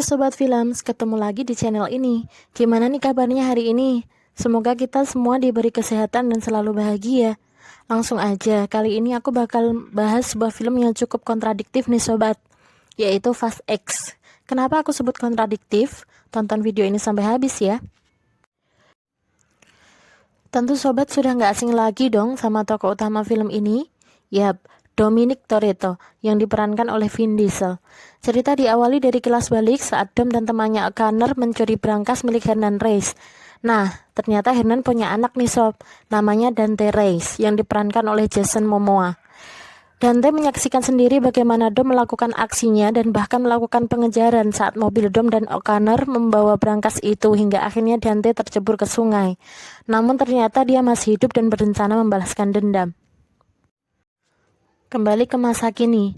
Hai Sobat Films, ketemu lagi di channel ini. Gimana nih kabarnya hari ini? Semoga kita semua diberi kesehatan dan selalu bahagia. Langsung aja, kali ini aku bakal bahas sebuah film yang cukup kontradiktif nih Sobat, yaitu Fast X. Kenapa aku sebut kontradiktif? Tonton video ini sampai habis ya. Tentu Sobat sudah gak asing lagi dong sama tokoh utama film ini. Yap, Dominic Toretto yang diperankan oleh Vin Diesel. Cerita diawali dari kilas balik saat Dom dan temannya Connor mencuri brankas milik Hernan Reyes. Nah, ternyata Hernan punya anak nih Sob, namanya Dante Reyes yang diperankan oleh Jason Momoa. Dante menyaksikan sendiri bagaimana Dom melakukan aksinya dan bahkan melakukan pengejaran saat mobil Dom dan O'Connor membawa brankas itu hingga akhirnya Dante tercebur ke sungai. Namun ternyata dia masih hidup dan berencana membalaskan dendam. Kembali ke masa kini.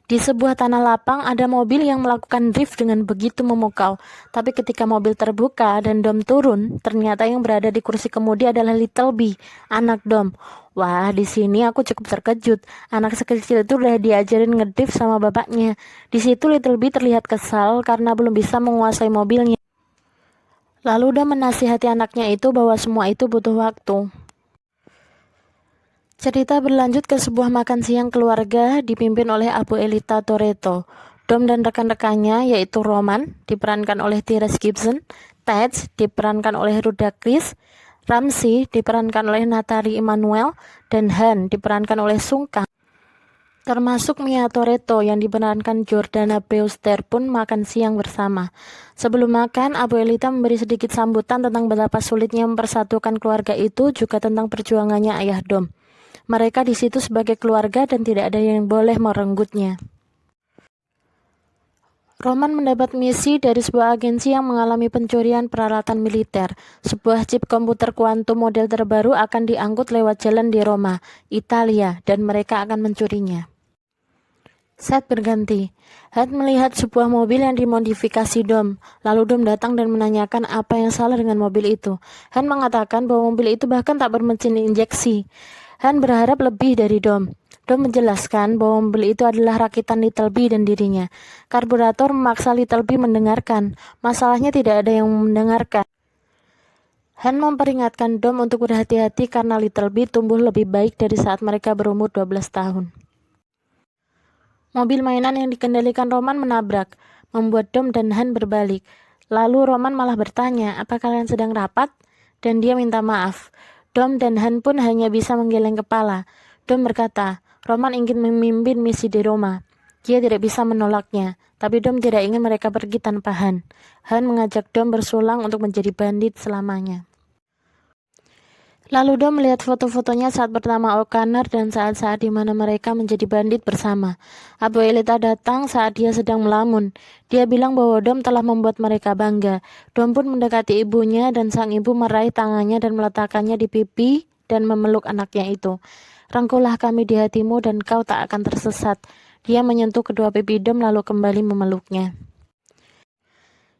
Di sebuah tanah lapang ada mobil yang melakukan drift dengan begitu memukau. Tapi ketika mobil terbuka dan Dom turun, ternyata yang berada di kursi kemudi adalah Little B, anak Dom. Wah, di sini aku cukup terkejut. Anak sekecil itu udah diajarin ngedrift sama bapaknya. Di situ Little B terlihat kesal karena belum bisa menguasai mobilnya. Lalu Dom menasihati anaknya itu bahwa semua itu butuh waktu. Cerita berlanjut ke sebuah makan siang keluarga dipimpin oleh Abu Elita Toretto. Dom dan rekan-rekannya yaitu Roman diperankan oleh Tyrese Gibson, Ted diperankan oleh Ludacris, Ramsey diperankan oleh Natalie Emmanuel, dan Han diperankan oleh Sung Kang. Termasuk Mia Toretto yang diperankan Jordana Brewster pun makan siang bersama. Sebelum makan, Abu Elita memberi sedikit sambutan tentang betapa sulitnya mempersatukan keluarga itu, juga tentang perjuangannya ayah Dom. Mereka di situ sebagai keluarga dan tidak ada yang boleh merenggutnya. Roman mendapat misi dari sebuah agensi yang mengalami pencurian peralatan militer. Sebuah chip komputer kuantum model terbaru akan diangkut lewat jalan di Roma, Italia, dan mereka akan mencurinya. Set berganti. Head melihat sebuah mobil yang dimodifikasi Dom. Lalu Dom datang dan menanyakan apa yang salah dengan mobil itu. Han mengatakan bahwa mobil itu bahkan tak bermesin injeksi. Han berharap lebih dari Dom. Dom menjelaskan bahwa mobil itu adalah rakitan Little B dan dirinya. Karburator memaksa Little B mendengarkan. Masalahnya tidak ada yang mendengarkan. Han memperingatkan Dom untuk berhati-hati karena Little B tumbuh lebih baik dari saat mereka berumur 12 tahun. Mobil mainan yang dikendalikan Roman menabrak, membuat Dom dan Han berbalik. Lalu Roman malah bertanya, apa kalian sedang rapat? Dan dia minta maaf. Dom dan Han pun hanya bisa menggeleng kepala. Dom berkata, Roman ingin memimpin misi di Roma. Dia tidak bisa menolaknya, tapi Dom tidak ingin mereka pergi tanpa Han. Han mengajak Dom bersulang untuk menjadi bandit selamanya. Lalu Dom melihat foto-fotonya saat pertama O'Connor dan saat-saat di mana mereka menjadi bandit bersama. Abu Elita datang saat dia sedang melamun. Dia bilang bahwa Dom telah membuat mereka bangga. Dom pun mendekati ibunya dan sang ibu meraih tangannya dan meletakkannya di pipi dan memeluk anaknya itu. Rangkulah kami di hatimu dan kau tak akan tersesat. Dia menyentuh kedua pipi Dom lalu kembali memeluknya.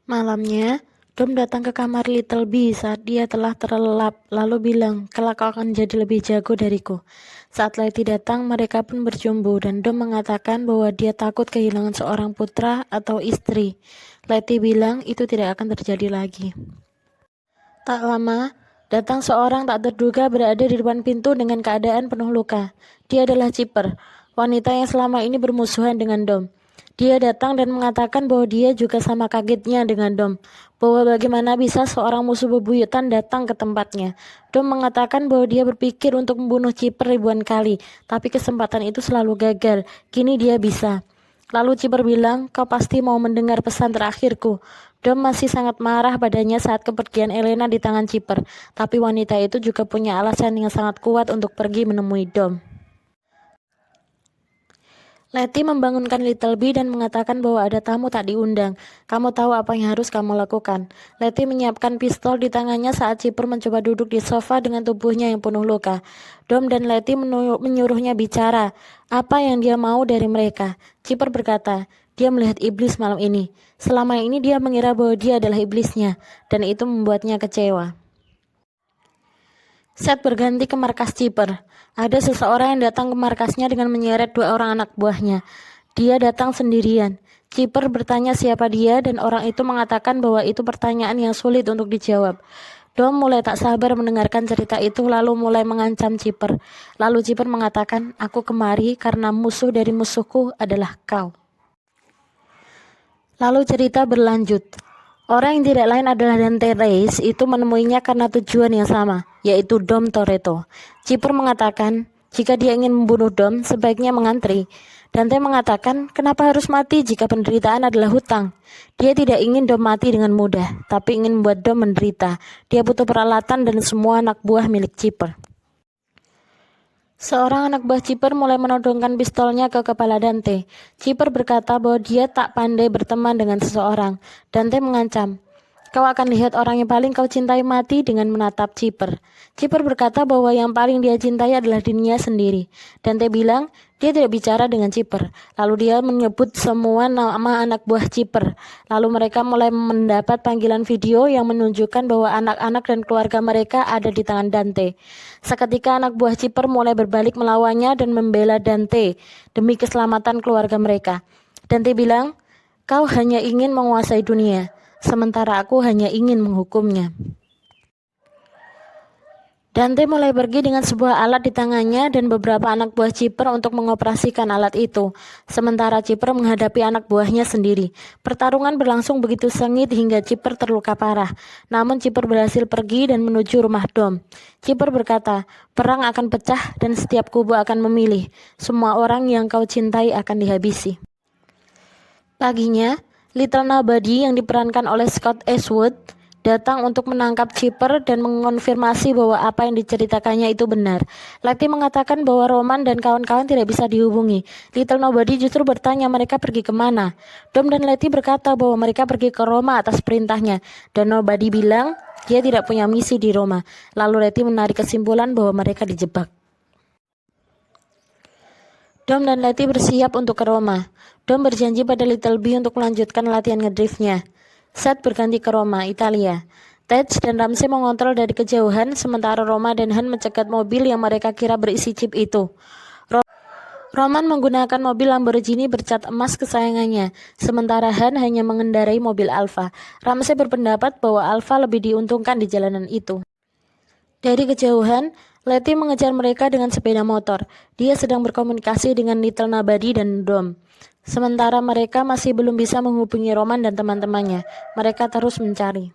Malamnya, Dom datang ke kamar Little B saat dia telah terlelap, lalu bilang, kelak kau akan jadi lebih jago dariku. Saat Letty datang, mereka pun berjumpa dan Dom mengatakan bahwa dia takut kehilangan seorang putra atau istri. Letty bilang itu tidak akan terjadi lagi. Tak lama, datang seorang tak terduga berada di depan pintu dengan keadaan penuh luka. Dia adalah Chipper, wanita yang selama ini bermusuhan dengan Dom. Dia datang dan mengatakan bahwa dia juga sama kagetnya dengan Dom, bahwa bagaimana bisa seorang musuh bebuyutan datang ke tempatnya. Dom mengatakan bahwa dia berpikir untuk membunuh Chipper ribuan kali, tapi kesempatan itu selalu gagal. Kini dia bisa. Lalu Chipper bilang, kau pasti mau mendengar pesan terakhirku. Dom masih sangat marah padanya saat kepergian Elena di tangan Chipper, tapi wanita itu juga punya alasan yang sangat kuat untuk pergi menemui Dom. Letty membangunkan Little B dan mengatakan bahwa ada tamu tak diundang. Kamu tahu apa yang harus kamu lakukan. Letty menyiapkan pistol di tangannya saat Chipper mencoba duduk di sofa dengan tubuhnya yang penuh luka. Dom dan Letty menyuruhnya bicara. Apa yang dia mau dari mereka? Chipper berkata, dia melihat iblis malam ini. Selama ini dia mengira bahwa dia adalah iblisnya, dan itu membuatnya kecewa. Set berganti ke markas Chipper. Ada seseorang yang datang ke markasnya dengan menyeret 2 orang anak buahnya. Dia datang sendirian. Chipper bertanya siapa dia dan orang itu mengatakan bahwa itu pertanyaan yang sulit untuk dijawab. Dom mulai tak sabar mendengarkan cerita itu lalu mulai mengancam Chipper. Lalu Chipper mengatakan, aku kemari karena musuh dari musuhku adalah kau. Lalu cerita berlanjut. Orang yang tidak lain adalah Dante Reis itu menemuinya karena tujuan yang sama, yaitu Dom Toretto. Chipper mengatakan, jika dia ingin membunuh Dom, sebaiknya mengantri. Dante mengatakan, kenapa harus mati jika penderitaan adalah hutang? Dia tidak ingin Dom mati dengan mudah, tapi ingin membuat Dom menderita. Dia butuh peralatan dan semua anak buah milik Chipper. Seorang anak buah Chipper mulai menodongkan pistolnya ke kepala Dante. Chipper berkata bahwa dia tak pandai berteman dengan seseorang. Dante mengancam, kau akan lihat orang yang paling kau cintai mati dengan menatap Chipper. Chipper berkata bahwa yang paling dia cintai adalah dirinya sendiri. Dante bilang dia tidak bicara dengan Chipper. Lalu dia menyebut semua nama anak buah Chipper. Lalu mereka mulai mendapat panggilan video yang menunjukkan bahwa anak-anak dan keluarga mereka ada di tangan Dante. Seketika anak buah Chipper mulai berbalik melawannya dan membela Dante demi keselamatan keluarga mereka. Dante bilang, kau hanya ingin menguasai dunia, sementara aku hanya ingin menghukumnya. Dante mulai pergi dengan sebuah alat di tangannya dan beberapa anak buah Chipper untuk mengoperasikan alat itu. Sementara Chipper menghadapi anak buahnya sendiri. Pertarungan berlangsung begitu sengit hingga Chipper terluka parah. Namun Chipper berhasil pergi dan menuju rumah Dom. Chipper berkata, perang akan pecah dan setiap kubu akan memilih. Semua orang yang kau cintai akan dihabisi. Paginya, Little Nobody yang diperankan oleh Scott Eastwood datang untuk menangkap Chipper dan mengonfirmasi bahwa apa yang diceritakannya itu benar. Letty mengatakan bahwa Roman dan kawan-kawan tidak bisa dihubungi. Little Nobody justru bertanya mereka pergi kemana. Dom dan Letty berkata bahwa mereka pergi ke Roma atas perintahnya, dan Nobody bilang dia tidak punya misi di Roma. Lalu Letty menarik kesimpulan bahwa mereka dijebak. Dom dan Letty bersiap untuk ke Roma. Dom berjanji pada Little B untuk melanjutkan latihan ngedriftnya. Set berganti ke Roma, Italia. Tej dan Ramsey mengontrol dari kejauhan, sementara Roma dan Han mencegat mobil yang mereka kira berisi chip itu. Roman menggunakan mobil Lamborghini bercat emas kesayangannya, sementara Han hanya mengendarai mobil Alfa. Ramsey berpendapat bahwa Alfa lebih diuntungkan di jalanan itu. Dari kejauhan, Letty mengejar mereka dengan sepeda motor. Dia sedang berkomunikasi dengan Little Nobody dan Dom. Sementara mereka masih belum bisa menghubungi Roman dan teman-temannya. Mereka terus mencari.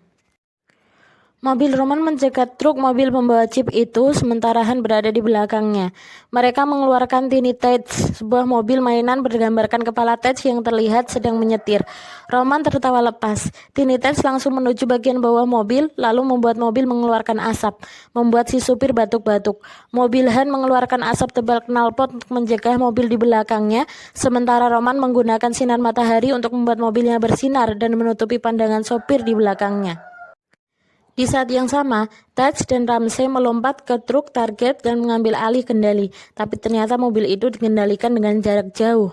Mobil Roman mencegat truk mobil pembawa chip itu, sementara Han berada di belakangnya. Mereka mengeluarkan Tiny Tej, sebuah mobil mainan bergambarkan kepala Tej yang terlihat sedang menyetir. Roman tertawa lepas. Tiny Tej langsung menuju bagian bawah mobil, lalu membuat mobil mengeluarkan asap, membuat si supir batuk-batuk. Mobil Han mengeluarkan asap tebal knalpot untuk menjaga mobil di belakangnya, sementara Roman menggunakan sinar matahari untuk membuat mobilnya bersinar dan menutupi pandangan sopir di belakangnya. Di saat yang sama, Tej dan Ramsey melompat ke truk target dan mengambil alih kendali, tapi ternyata mobil itu dikendalikan dengan jarak jauh.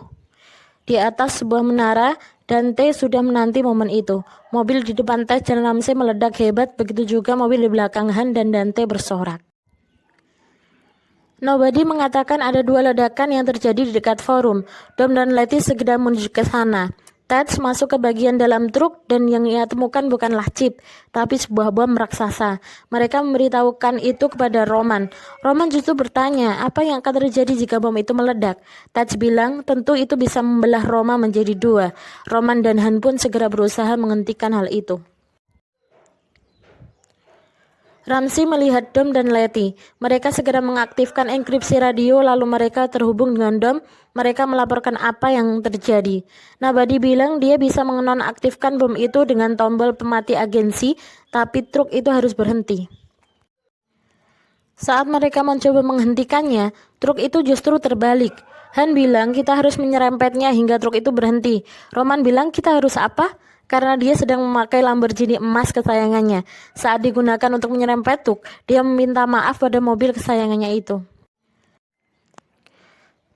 Di atas sebuah menara, Dante sudah menanti momen itu. Mobil di depan Tej dan Ramsey meledak hebat, begitu juga mobil di belakang Han dan Dante bersorak. Nobody mengatakan ada dua ledakan yang terjadi di dekat forum. Dom dan Letty segera menuju ke sana. Tej masuk ke bagian dalam truk dan yang ia temukan bukanlah chip, tapi sebuah bom raksasa. Mereka memberitahukan itu kepada Roman. Roman justru bertanya, apa yang akan terjadi jika bom itu meledak? Tej bilang, tentu itu bisa membelah Roma menjadi dua. Roman dan Han pun segera berusaha menghentikan hal itu. Ramsey melihat Dom dan Letty. Mereka segera mengaktifkan enkripsi radio, lalu mereka terhubung dengan Dom. Mereka melaporkan apa yang terjadi. Nobody bilang dia bisa menonaktifkan bom itu dengan tombol pemati agensi, tapi truk itu harus berhenti. Saat mereka mencoba menghentikannya, truk itu justru terbalik. Han bilang kita harus menyerempetnya hingga truk itu berhenti. Roman bilang kita harus apa? Karena dia sedang memakai Lamborghini emas kesayangannya. Saat digunakan untuk menyerempet truk, dia meminta maaf pada mobil kesayangannya itu.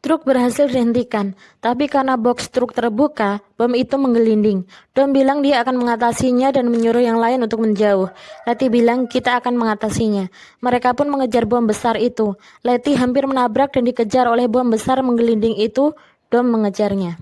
Truk berhasil dihentikan, tapi karena box truk terbuka, bom itu menggelinding. Dom bilang dia akan mengatasinya dan menyuruh yang lain untuk menjauh. Letty bilang kita akan mengatasinya. Mereka pun mengejar bom besar itu. Letty hampir menabrak dan dikejar oleh bom besar menggelinding itu. Dom mengejarnya.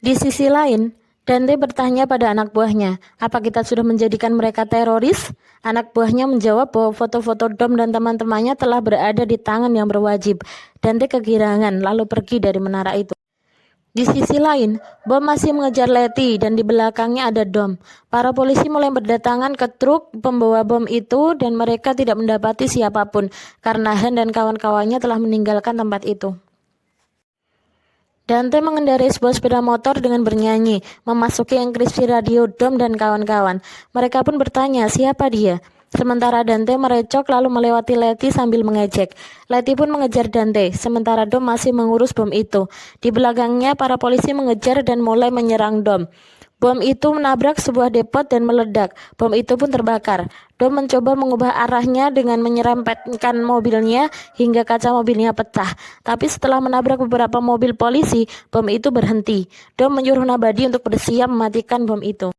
Di sisi lain, Dante bertanya pada anak buahnya, apa kita sudah menjadikan mereka teroris? Anak buahnya menjawab bahwa foto-foto Dom dan teman-temannya telah berada di tangan yang berwajib. Dante kegirangan lalu pergi dari menara itu. Di sisi lain, Bom masih mengejar Letty dan di belakangnya ada Dom. Para polisi mulai berdatangan ke truk pembawa bom itu dan mereka tidak mendapati siapapun karena Han dan kawan-kawannya telah meninggalkan tempat itu. Dante mengendarai sebuah sepeda motor dengan bernyanyi, memasuki enkripsi radio Dom dan kawan-kawan. Mereka pun bertanya siapa dia. Sementara Dante merecok lalu melewati Letty sambil mengejek. Letty pun mengejar Dante, sementara Dom masih mengurus bom itu. Di belakangnya para polisi mengejar dan mulai menyerang Dom. Bom itu menabrak sebuah depot dan meledak. Bom itu pun terbakar. Dom mencoba mengubah arahnya dengan menyerempetkan mobilnya hingga kaca mobilnya pecah. Tapi setelah menabrak beberapa mobil polisi, bom itu berhenti. Dom menyuruh Nobody untuk bersiap mematikan bom itu.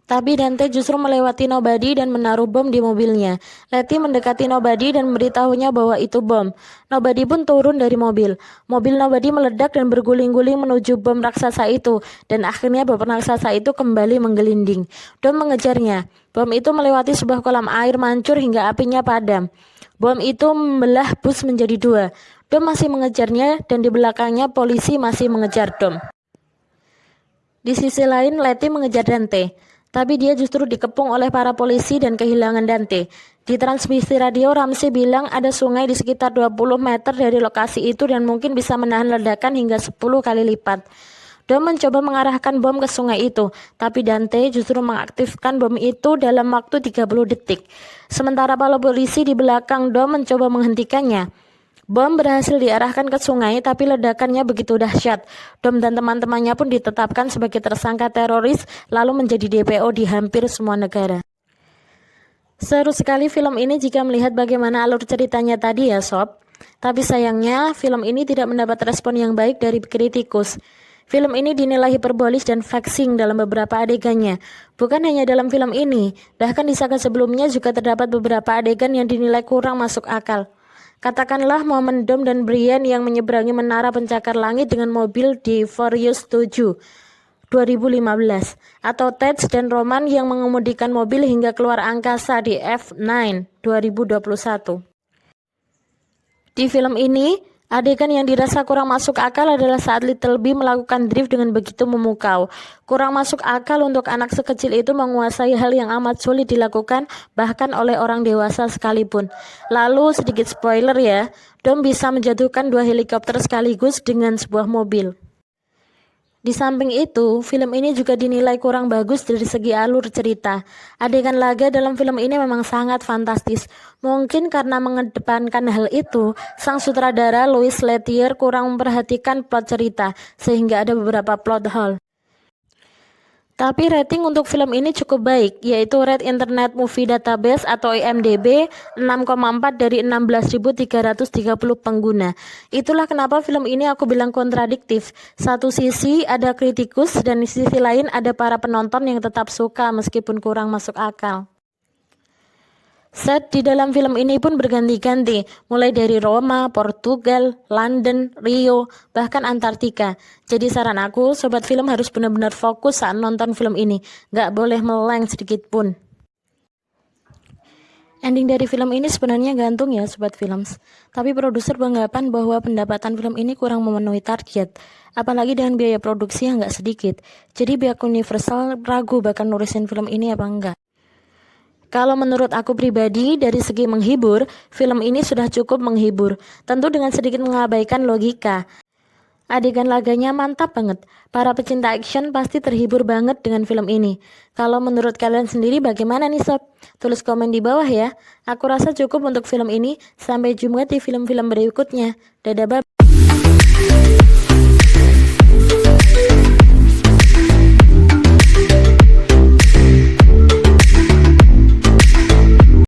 Tapi Dante justru melewati Nobody dan menaruh bom di mobilnya. Letty mendekati Nobody dan memberitahunya bahwa itu bom. Nobody pun turun dari mobil. Mobil Nobody meledak dan berguling-guling menuju bom raksasa itu. Dan akhirnya bom raksasa itu kembali menggelinding. Dom mengejarnya. Bom itu melewati sebuah kolam air mancur hingga apinya padam. Bom itu membelah bus menjadi dua. Dom masih mengejarnya dan di belakangnya polisi masih mengejar Dom. Di sisi lain, Letty mengejar Dante. Tapi dia justru dikepung oleh para polisi dan kehilangan Dante. Di transmisi radio, Ramsey bilang ada sungai di sekitar 20 meter dari lokasi itu dan mungkin bisa menahan ledakan hingga 10 kali lipat. Dom mencoba mengarahkan bom ke sungai itu, tapi Dante justru mengaktifkan bom itu dalam waktu 30 detik. Sementara para polisi di belakang Dom mencoba menghentikannya. Bom berhasil diarahkan ke sungai, tapi ledakannya begitu dahsyat. Dom dan teman-temannya pun ditetapkan sebagai tersangka teroris, lalu menjadi DPO di hampir semua negara. Seru sekali film ini jika melihat bagaimana alur ceritanya tadi ya sob. Tapi sayangnya, film ini tidak mendapat respon yang baik dari kritikus. Film ini dinilai hiperbolis dan flexing dalam beberapa adegannya. Bukan hanya dalam film ini, bahkan di saga sebelumnya juga terdapat beberapa adegan yang dinilai kurang masuk akal. Katakanlah momen Dom dan Brian yang menyeberangi menara pencakar langit dengan mobil di Furious 7 2015, atau Tej dan Roman yang mengemudikan mobil hingga keluar angkasa di F9 2021. Di film ini, adegan yang dirasa kurang masuk akal adalah saat Little B melakukan drift dengan begitu memukau. Kurang masuk akal untuk anak sekecil itu menguasai hal yang amat sulit dilakukan bahkan oleh orang dewasa sekalipun. Lalu sedikit spoiler ya, Dom bisa menjatuhkan 2 helikopter sekaligus dengan sebuah mobil. Di samping itu, film ini juga dinilai kurang bagus dari segi alur cerita. Adegan laga dalam film ini memang sangat fantastis. Mungkin karena mengedepankan hal itu, sang sutradara Louis Leterrier kurang memperhatikan plot cerita, sehingga ada beberapa plot hole. Tapi rating untuk film ini cukup baik, yaitu rate Internet Movie Database atau IMDb 6,4 dari 16.330 pengguna. Itulah kenapa film ini aku bilang kontradiktif. Satu sisi ada kritikus dan di sisi lain ada para penonton yang tetap suka meskipun kurang masuk akal. Set di dalam film ini pun berganti-ganti, mulai dari Roma, Portugal, London, Rio, bahkan Antartika. Jadi saran aku, sobat film harus benar-benar fokus saat nonton film ini, gak boleh meleng sedikit pun. Ending dari film ini sebenarnya gantung ya sobat films, tapi produser beranggapan bahwa pendapatan film ini kurang memenuhi target, apalagi dengan biaya produksi yang gak sedikit. Jadi pihak Universal ragu bakal nulisin film ini apa enggak. Kalau menurut aku pribadi, dari segi menghibur, film ini sudah cukup menghibur, tentu dengan sedikit mengabaikan logika. Adegan laganya mantap banget, para pecinta action pasti terhibur banget dengan film ini. Kalau menurut kalian sendiri bagaimana nih sob? Tulis komen di bawah ya. Aku rasa cukup untuk film ini, sampai jumpa di film-film berikutnya. Dadah bye.